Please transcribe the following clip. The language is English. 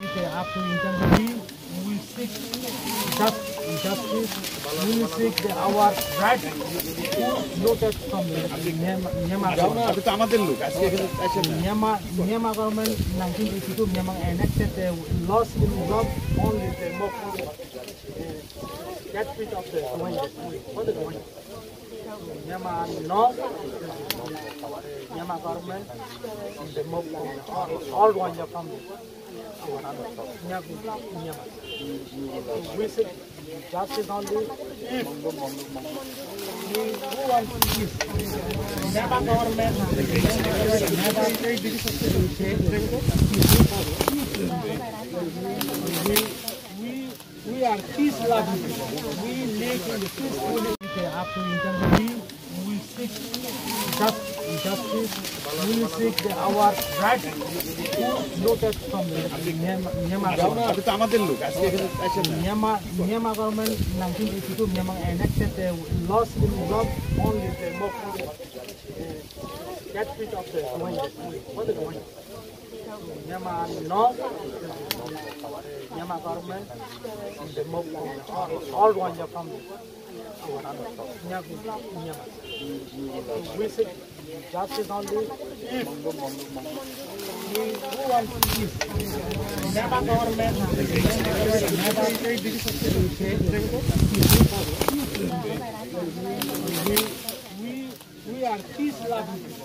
After integrity, we will seek justice, we will seek our right who noted from Myanmar government in 1982. Myanmar enacted the laws in love only the more get rid of the Rohingya. Myanmar North, Myanmar government, the mob all Rohingya families. We seek justice only if we want peace. Myanmar government we are peace loving. We live in the peaceful. After integrity, we will seek justice, we will seek our right who noted from Myanmar government in 1982. Myanmar enacted the laws in love only the more get rid of the Rohingya. Myanmar North, Myanmar government, the mob all Rohingya families. We seek justice only if we want peace. Myanmar government we are peace loving.